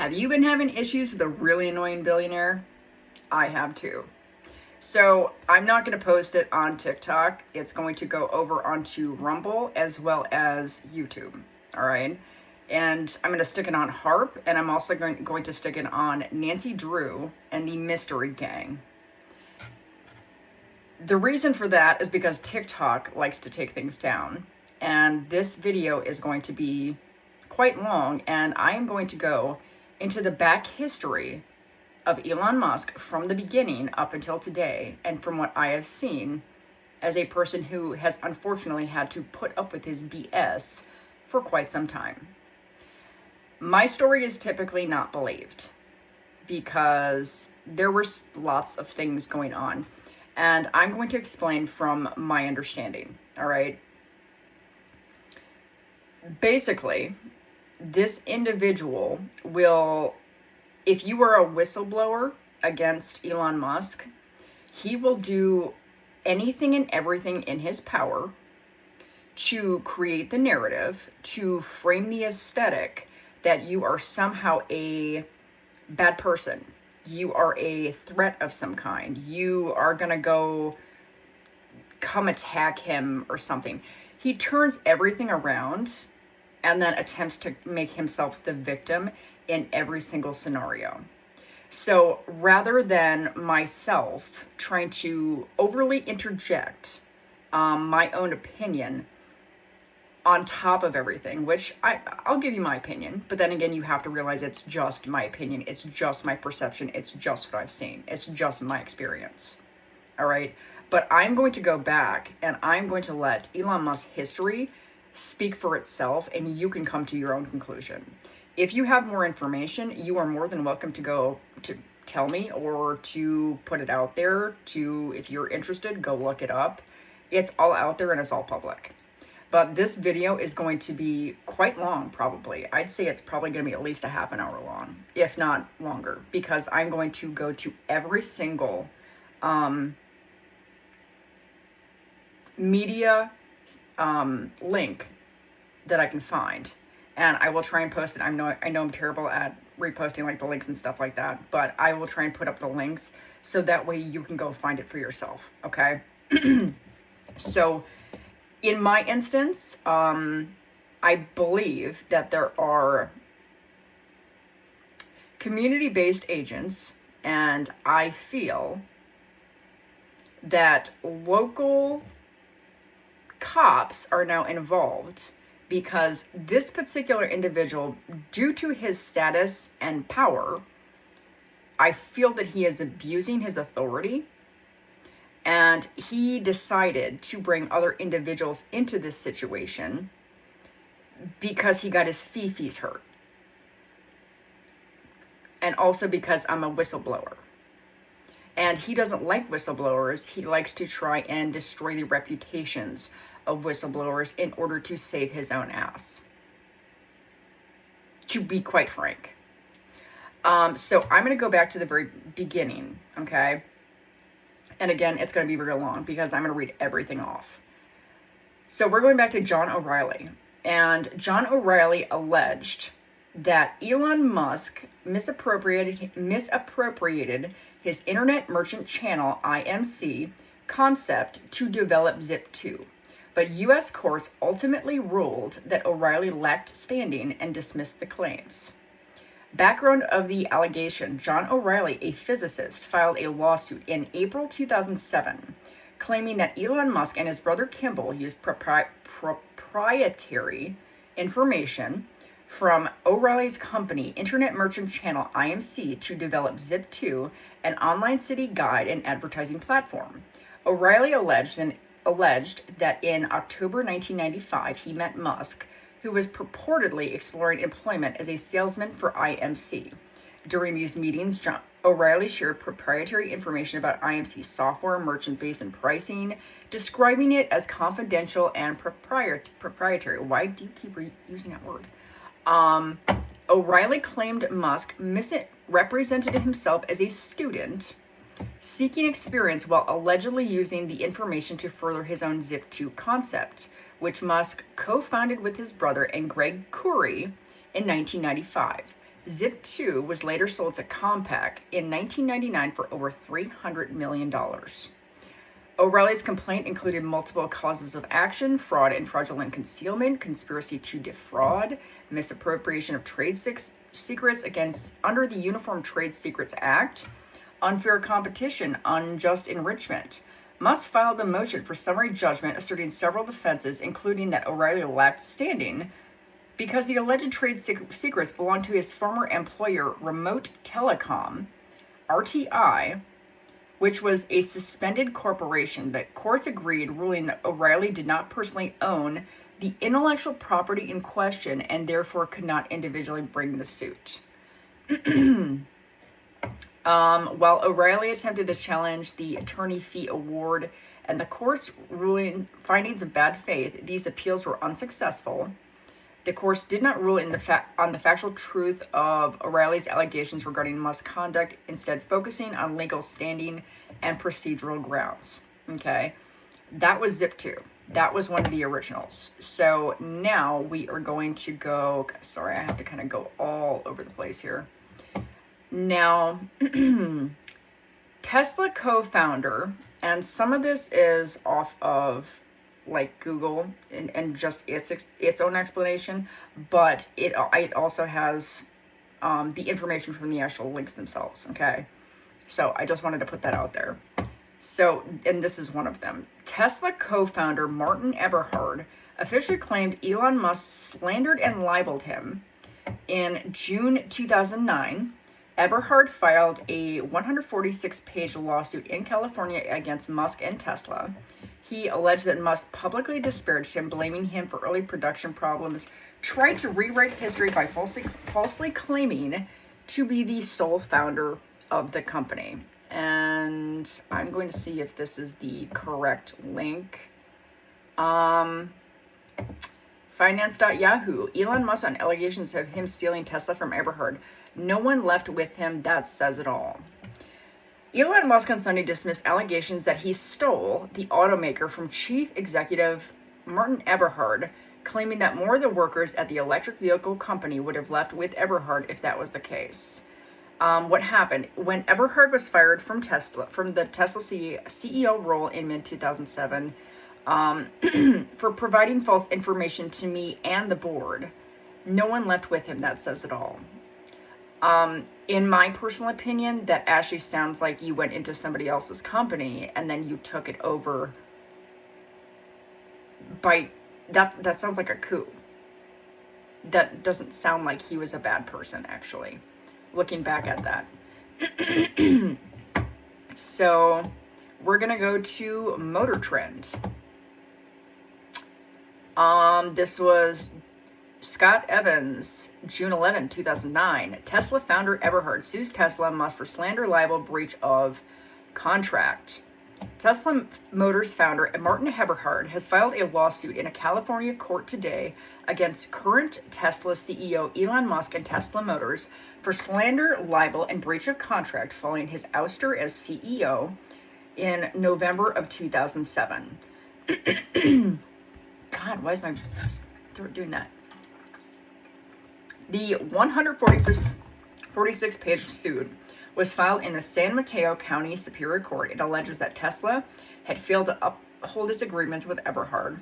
Have you been having issues with a really annoying billionaire? I have too. So I'm not going to post it on TikTok. It's going to go over onto Rumble as well as YouTube. All right. And I'm going to stick it on Harp, and I'm also going to stick it on Nancy Drew and the Mystery Gang. The reason for that is because TikTok likes to take things down. And this video is going to be quite long, and I am going to go into the back history of Elon Musk from the beginning up until today, and from what I have seen as a person who has unfortunately had to put up with his BS for quite some time. My story is typically not believed because there were lots of things going on, and I'm going to explain from my understanding, all right? Basically, this individual will, if you are a whistleblower against Elon Musk, he will do anything and everything in his power to create the narrative, to frame the aesthetic that you are somehow a bad person. You are a threat of some kind. You are going to go come attack him or something. He turns everything around and then attempts to make himself the victim in every single scenario. So rather than myself trying to overly interject my own opinion on top of everything, which I'll give you my opinion, but then again, you have to realize it's just my opinion. It's just my perception. It's just what I've seen. It's just my experience. All right. But I'm going to go back and I'm going to let Elon Musk's history speak for itself, and you can come to your own conclusion. If you have more information, you are more than welcome to go to tell me or to put it out there. To, if you're interested, go look it up. It's all out there and it's all public. But this video is going to be quite long, probably. I'd say it's probably going to be at least a half an hour long, if not longer, because I'm going to go to every single media link that I can find, and I will try and post it. I know I'm terrible at reposting like the links and stuff like that, but I will try and put up the links so that way you can go find it for yourself. Okay. So in my instance, I believe that there are community-based agents, and I feel that local cops are now involved because this particular individual, due to his status and power, I feel that he is abusing his authority, and he decided to bring other individuals into this situation because he got his fees hurt, and also because I'm a whistleblower. And he doesn't like whistleblowers. He likes to try and destroy the reputations of whistleblowers in order to save his own ass, to be quite frank. So I'm going to go back to the very beginning, okay? And again, it's going to be real long because I'm going to read everything off. So we're going back to John O'Reilly. And John O'Reilly alleged that Elon Musk misappropriated his Internet Merchant Channel, IMC, concept to develop Zip2. But U.S. courts ultimately ruled that O'Reilly lacked standing and dismissed the claims. Background of the allegation: John O'Reilly, a physicist, filed a lawsuit in April 2007 claiming that Elon Musk and his brother Kimball used proprietary information from O'Reilly's company, Internet Merchant Channel, IMC, to develop Zip2, an online city guide and advertising platform. O'Reilly alleged that in October 1995, he met Musk, who was purportedly exploring employment as a salesman for IMC. During these meetings, O'Reilly shared proprietary information about IMC software, merchant base, and pricing, describing it as confidential and proprietary. Why do you keep using that word? O'Reilly claimed Musk misrepresented himself as a student seeking experience while allegedly using the information to further his own Zip2 concept, which Musk co-founded with his brother and Greg Kouri in 1995. Zip 2 was later sold to Compaq in 1999 for over $300 million. O'Reilly's complaint included multiple causes of action: fraud and fraudulent concealment, conspiracy to defraud, misappropriation of trade secrets under the Uniform Trade Secrets Act, unfair competition, unjust enrichment. Musk filed a motion for summary judgment asserting several defenses, including that O'Reilly lacked standing because the alleged trade secrets belonged to his former employer, Remote Telecom, RTI, which was a suspended corporation. That courts agreed, ruling that O'Reilly did not personally own the intellectual property in question and therefore could not individually bring the suit. While O'Reilly attempted to challenge the attorney fee award and the court's ruling findings of bad faith, these appeals were unsuccessful. The courts did not rule on the factual truth of O'Reilly's allegations regarding Musk's conduct, instead focusing on legal standing and procedural grounds. Okay, that was Zip 2. That was one of the originals. So now we are going to go, sorry, I have to kind of go all over the place here. Now, Tesla co-founder, and some of this is off of like Google and just its own explanation, but it also has the information from the actual links themselves. Okay, so I just wanted to put that out there. So, and this is one of them. Tesla co-founder Martin Eberhard officially claimed Elon Musk slandered and libeled him. In June 2009, Eberhard filed a 146-page lawsuit in California against Musk and Tesla. He alleged that Musk publicly disparaged him, blaming him for early production problems, tried to rewrite history by falsely claiming to be the sole founder of the company. And I'm going to see if this is the correct link. Finance.yahoo. Elon Musk on allegations of him stealing Tesla from Eberhard. No one left with him. That says it all. Elon Musk on Sunday dismissed allegations that he stole the automaker from chief executive Martin Eberhard, claiming that more of the workers at the electric vehicle company would have left with Eberhard if that was the case. What happened when Eberhard was fired from the Tesla CEO role in mid-2007 for providing false information to me and the board? No one left with him. That says it all. In my personal opinion, that actually sounds like you went into somebody else's company and then you took it over by that sounds like a coup. That doesn't sound like he was a bad person, actually, looking back at that. So we're gonna go to Motor Trend. This was Scott Evans, June 11, 2009. Tesla founder Eberhard sues Tesla Musk for slander, libel, breach of contract. Tesla Motors founder Martin Eberhard has filed a lawsuit in a California court today against current Tesla CEO Elon Musk and Tesla Motors for slander, libel, and breach of contract following his ouster as CEO in November of 2007. God, why is my throat doing that? The 146-page suit was filed in the San Mateo County Superior Court. It alleges that Tesla had failed to uphold its agreements with Eberhard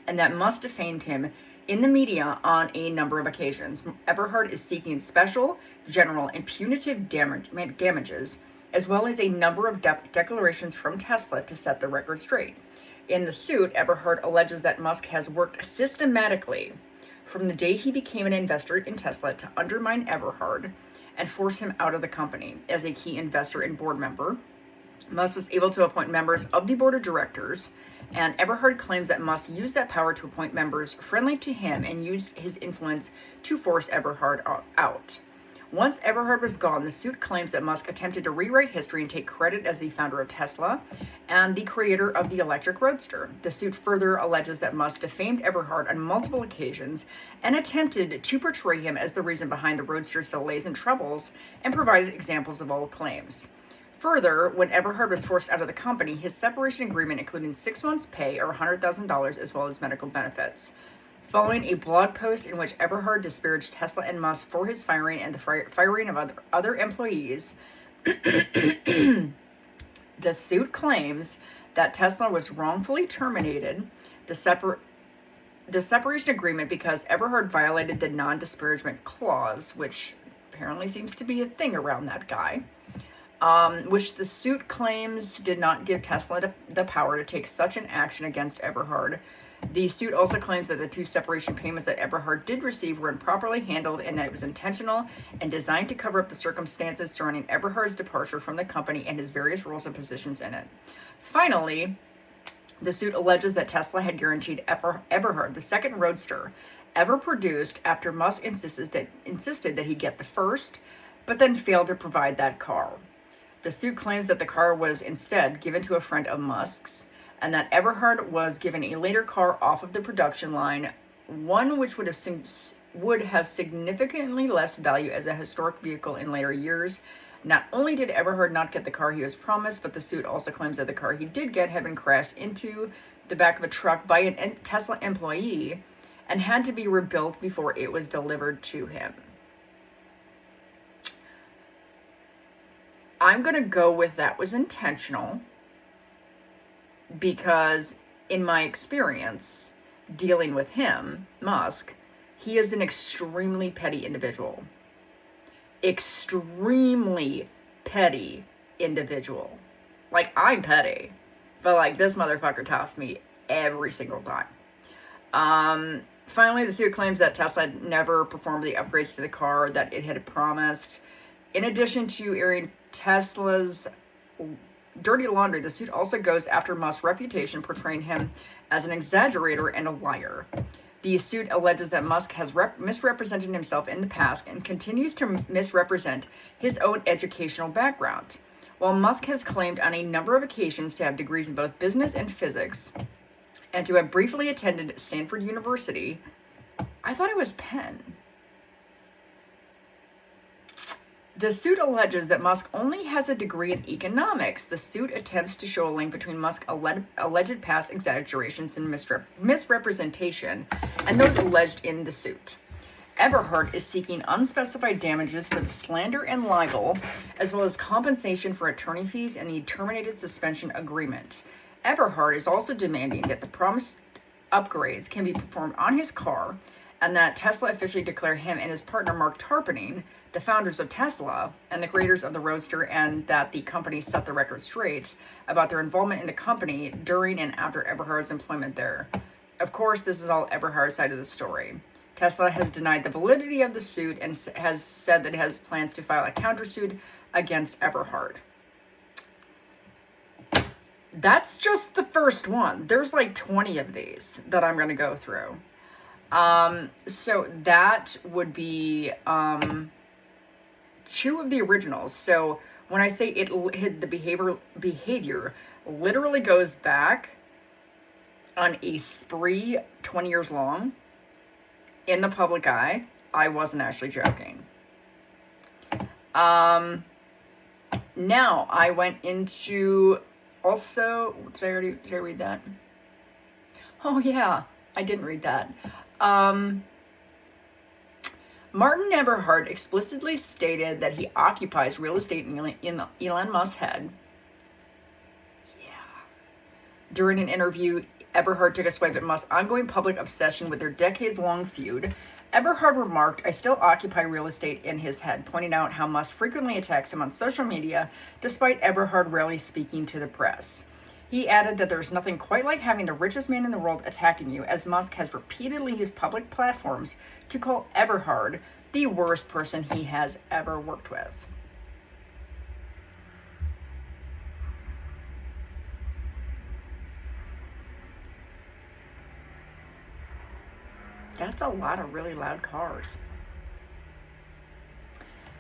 and that Musk defamed him in the media on a number of occasions. Eberhard is seeking special, general, and punitive damages, as well as a number of declarations from Tesla to set the record straight. In the suit, Eberhard alleges that Musk has worked systematically from the day he became an investor in Tesla to undermine Eberhard and force him out of the company. As a key investor and board member, Musk was able to appoint members of the board of directors, and Eberhard claims that Musk used that power to appoint members friendly to him and used his influence to force Eberhard out. Once Eberhard was gone, the suit claims that Musk attempted to rewrite history and take credit as the founder of Tesla and the creator of the electric roadster. The suit further alleges that Musk defamed Eberhard on multiple occasions and attempted to portray him as the reason behind the roadster's delays and troubles, and provided examples of all claims. Further, when Eberhard was forced out of the company, his separation agreement included 6 months' pay or $100,000 as well as medical benefits. following a blog post in which Eberhard disparaged Tesla and Musk for his firing and the firing of other employees. The suit claims that Tesla was wrongfully terminated the separation agreement because Eberhard violated the non-disparagement clause, which apparently seems to be a thing around that guy, which the suit claims did not give Tesla the power to take such an action against Eberhard. The suit also claims that the two separation payments that Eberhard did receive were improperly handled and that it was intentional and designed to cover up the circumstances surrounding Eberhard's departure from the company and his various roles and positions in it. Finally, the suit alleges that Tesla had guaranteed Eberhard the second roadster ever produced after Musk insisted that he get the first, but then failed to provide that car. The suit claims that the car was instead given to a friend of Musk's, and that Eberhard was given a later car off of the production line, one which would have significantly less value as a historic vehicle in later years. Not only did Eberhard not get the car he was promised, but the suit also claims that the car he did get had been crashed into the back of a truck by a Tesla employee and had to be rebuilt before it was delivered to him. I'm going to go with that was intentional, because in my experience dealing with him, Musk, he is an extremely petty individual. Extremely petty individual. Like, I'm petty, but like, this motherfucker tossed me every single time. Finally, the suit claims that Tesla never performed the upgrades to the car that it had promised. In addition to airing Tesla's dirty laundry, the suit also goes after Musk's reputation, portraying him as an exaggerator and a liar. The suit alleges that Musk has misrepresented himself in the past and continues to misrepresent his own educational background. While Musk has claimed on a number of occasions to have degrees in both business and physics, and to have briefly attended Stanford University, I thought it was Penn. The suit alleges that Musk only has a degree in economics. The suit attempts to show a link between Musk's alleged past exaggerations and misrepresentation and those alleged in the suit. Eberhard is seeking unspecified damages for the slander and libel, as well as compensation for attorney fees and the terminated suspension agreement. Eberhard is also demanding that the promised upgrades can be performed on his car, and that Tesla officially declare him and his partner Mark Tarpenning, the founders of Tesla and the creators of the Roadster, and that the company set the record straight about their involvement in the company during and after Eberhard's employment there. Of course, this is all Eberhard's side of the story. Tesla has denied the validity of the suit and has said that it has plans to file a countersuit against Eberhard. That's just the first one. There's like 20 of these that I'm going to go through. So that would be two of the originals. So when I say it hit the behavior literally goes back on a spree 20 years long in the public eye, I wasn't actually joking. Now I went into also, did I read that? Oh yeah, I didn't read that. Martin Eberhard explicitly stated that he occupies real estate in Elon Musk's head. Yeah. During an interview, Eberhard took a swipe at Musk's ongoing public obsession with their decades-long feud. Eberhard remarked, "I still occupy real estate in his head," pointing out how Musk frequently attacks him on social media, despite Eberhard rarely speaking to the press. He added that there's nothing quite like having the richest man in the world attacking you, as Musk has repeatedly used public platforms to call Eberhard the worst person he has ever worked with. That's a lot of really loud cars.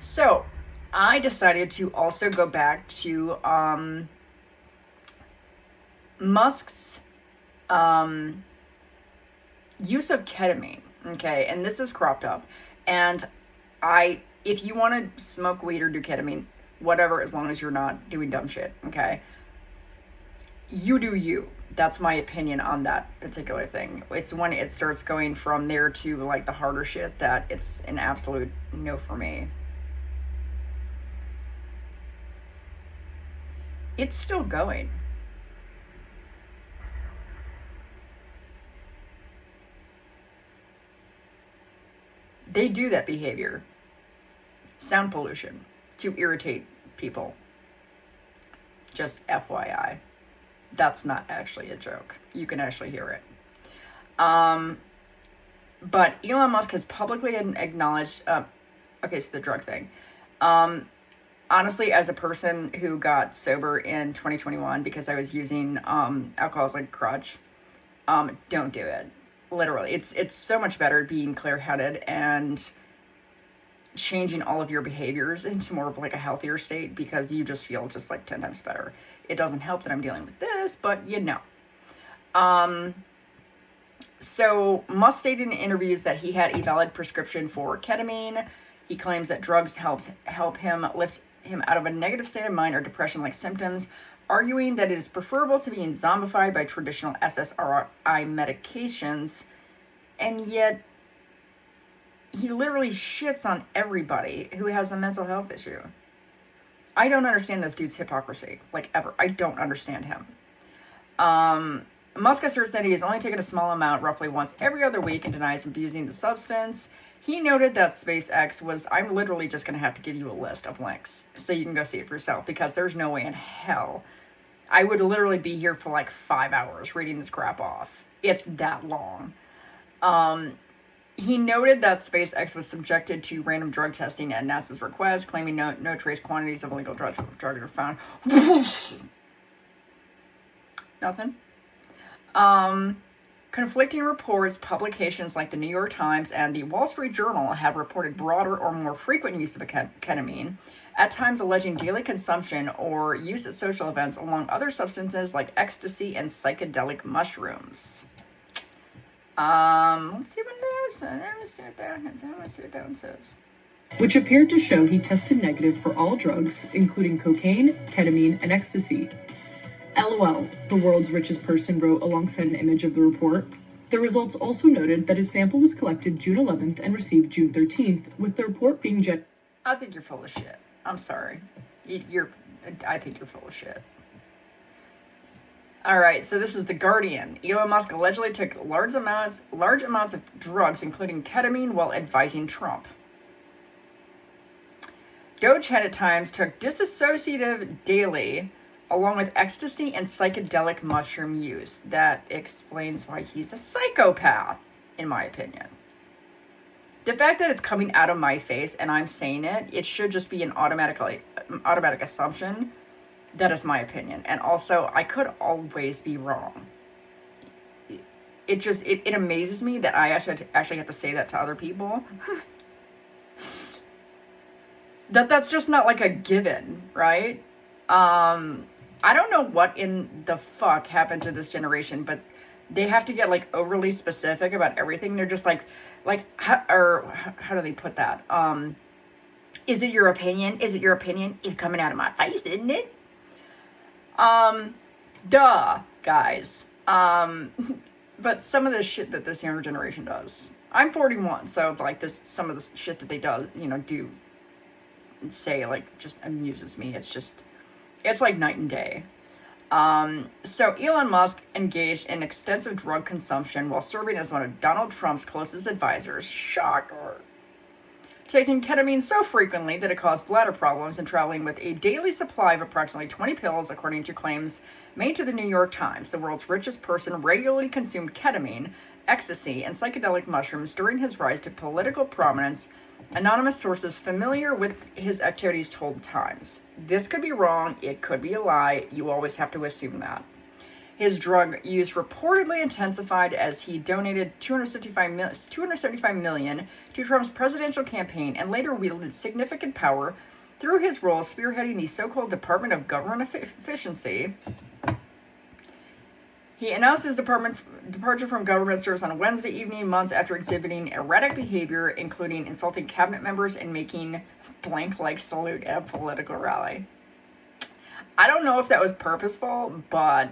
So, I decided to also go back to Musk's use of ketamine, okay, and this is cropped up, and if you want to smoke weed or do ketamine, whatever, as long as you're not doing dumb shit, okay, you do you. That's my opinion on that particular thing. It's when it starts going from there to like the harder shit that it's an absolute no for me. It's still going. They do that behavior. Sound pollution to irritate people. Just FYI. That's not actually a joke. You can actually hear it. But Elon Musk has publicly acknowledged, okay, so the drug thing. Honestly, as a person who got sober in 2021 because I was using alcohol as like a crutch, don't do it. Literally, it's so much better being clear-headed and changing all of your behaviors into more of like a healthier state, because you just feel just like 10 times better. It doesn't help that I'm dealing with this, but you know. So Musk stated in interviews that he had a valid prescription for ketamine. He claims that drugs help him lift him out of a negative state of mind or depression-like symptoms, arguing that it is preferable to being zombified by traditional SSRI medications. And yet he literally shits on everybody who has a mental health issue. I don't understand this dude's hypocrisy, like, ever. I don't understand him. Musk asserts that he has only taken a small amount, roughly once every other week, and denies abusing the substance. He noted that SpaceX was, I'm literally just going to have to give you a list of links so you can go see it for yourself, because there's no way in hell I would literally be here for like 5 hours reading this crap off. It's that long. He noted that SpaceX was subjected to random drug testing at NASA's request, claiming no trace quantities of illegal drugs were found. Nothing. Conflicting reports, publications like the New York Times and the Wall Street Journal have reported broader or more frequent use of ketamine, at times alleging daily consumption or use at social events, along other substances like ecstasy and psychedelic mushrooms. Let's see what that one says. Which appeared to show he tested negative for all drugs, including cocaine, ketamine, and ecstasy. LOL, the world's richest person wrote alongside an image of the report. The results also noted that his sample was collected June 11th and received June 13th, with the report being I think you're full of shit. I'm sorry. I think you're full of shit. All right, so this is The Guardian. Elon Musk allegedly took large amounts of drugs, including ketamine, while advising Trump. Doge had at times took dissociative daily, along with ecstasy and psychedelic mushroom use. That explains why he's a psychopath, in my opinion. The fact that it's coming out of my face and I'm saying it, it should just be an automatic assumption. That is my opinion. And also, I could always be wrong. It amazes me that I actually have to say that to other people. That's just not like a given, right? I don't know what in the fuck happened to this generation, but they have to get like overly specific about everything. They're just like how do they put that? Is it your opinion? Is it your opinion? It's coming out of my face, isn't it? Duh, guys. But some of the shit that this younger generation does. I'm 41, so like some of the shit that they do say, like, just amuses me. It's like night and day. So Elon Musk engaged in extensive drug consumption while serving as one of Donald Trump's closest advisors. Shocker. Taking ketamine so frequently that it caused bladder problems, and traveling with a daily supply of approximately 20 pills, according to claims made to the New York Times. The world's richest person regularly consumed ketamine, ecstasy, and psychedelic mushrooms during his rise to political prominence. Anonymous sources familiar with his activities told the Times. This could be wrong, it could be a lie, you always have to assume that. His drug use reportedly intensified as he donated $275 million to Trump's presidential campaign, and later wielded significant power through his role spearheading the so-called Department of Government Efficiency. He announced his departure from government service on Wednesday evening, months after exhibiting erratic behavior, including insulting cabinet members and making blank-like salute at a political rally. I don't know if that was purposeful, but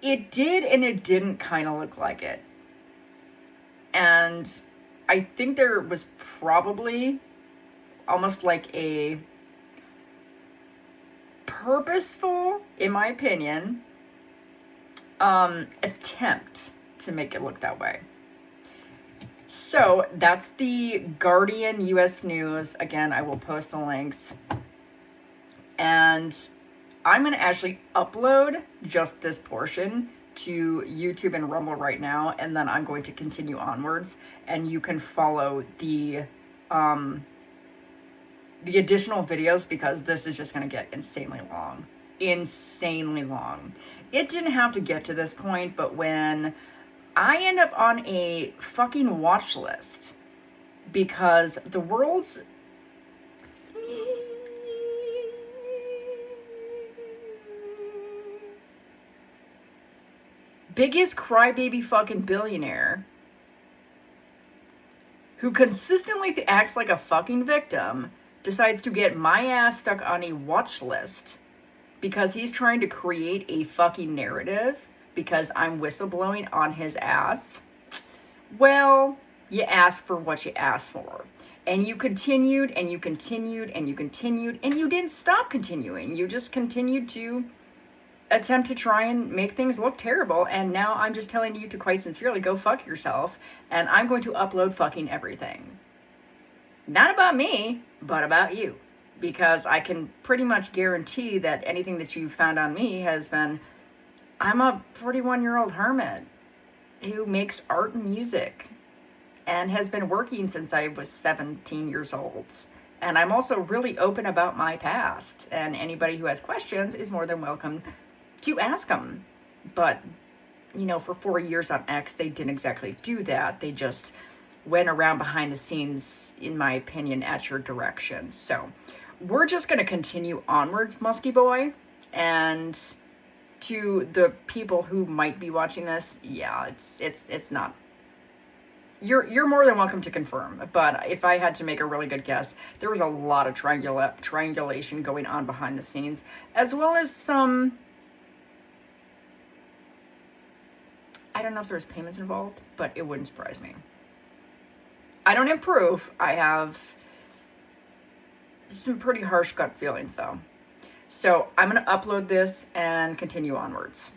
It did and it didn't kind of look like it. And I think there was probably almost like a purposeful, in my opinion, attempt to make it look that way. So that's the Guardian US News. Again, I will post the links. And I'm going to actually upload just this portion to YouTube and Rumble right now, and then I'm going to continue onwards, and you can follow the additional videos, because this is just going to get insanely long. Insanely long. It didn't have to get to this point, but when I end up on a fucking watch list because the world's biggest crybaby fucking billionaire, who consistently acts like a fucking victim, decides to get my ass stuck on a watch list because he's trying to create a fucking narrative because I'm whistleblowing on his ass. Well, you asked for what you asked for. And you continued, and you continued, and you continued, and you didn't stop continuing. You just continued to attempt to try and make things look terrible, and now I'm just telling you to quite sincerely go fuck yourself, and I'm going to upload fucking everything. Not about me, but about you. Because I can pretty much guarantee that anything that you found on me has been, I'm a 41-year-old hermit who makes art and music and has been working since I was 17 years old. And I'm also really open about my past, and anybody who has questions is more than welcome to ask them. But, you know, for 4 years on X, they didn't exactly do that. They just went around behind the scenes, in my opinion, at your direction. So we're just going to continue onwards, Musky Boy. And to the people who might be watching this, yeah, it's not. You're more than welcome to confirm, but if I had to make a really good guess, there was a lot of triangulation going on behind the scenes, as well as some, I don't know if there was payments involved, but it wouldn't surprise me. I don't have proof. I have some pretty harsh gut feelings, though. So I'm going to upload this and continue onwards.